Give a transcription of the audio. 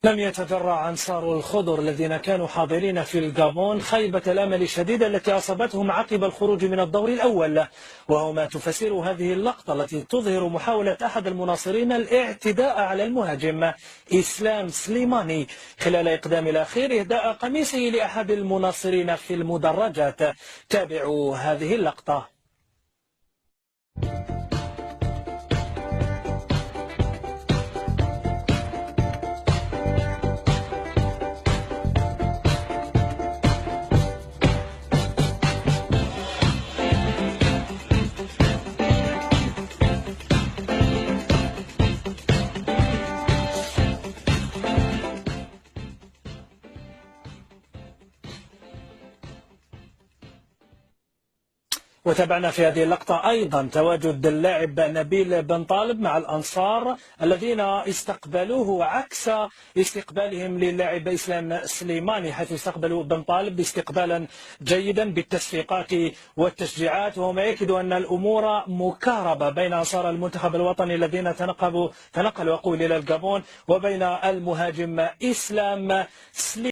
لم يتجرع أنصار الخضر الذين كانوا حاضرين في الجابون خيبة الأمل الشديدة التي أصابتهم عقب الخروج من الدور الأول، وهو ما تفسر هذه اللقطة التي تظهر محاولة أحد المناصرين الاعتداء على المهاجم إسلام سليماني خلال إقدام الأخير إهداء قميصه لأحد المناصرين في المدرجات. تابعوا هذه اللقطة. وتابعنا في هذه اللقطة أيضا تواجد اللاعب نبيل بن طالب مع الأنصار الذين استقبلوه عكس استقبالهم للاعب إسلام سليماني، حيث استقبلوا بن طالب استقبالا جيدا بالتصفيقات والتشجيعات، وهو ما يؤكد أن الأمور مكاربة بين أنصار المنتخب الوطني الذين تنقلوا إلى الجابون وبين المهاجم إسلام سليماني.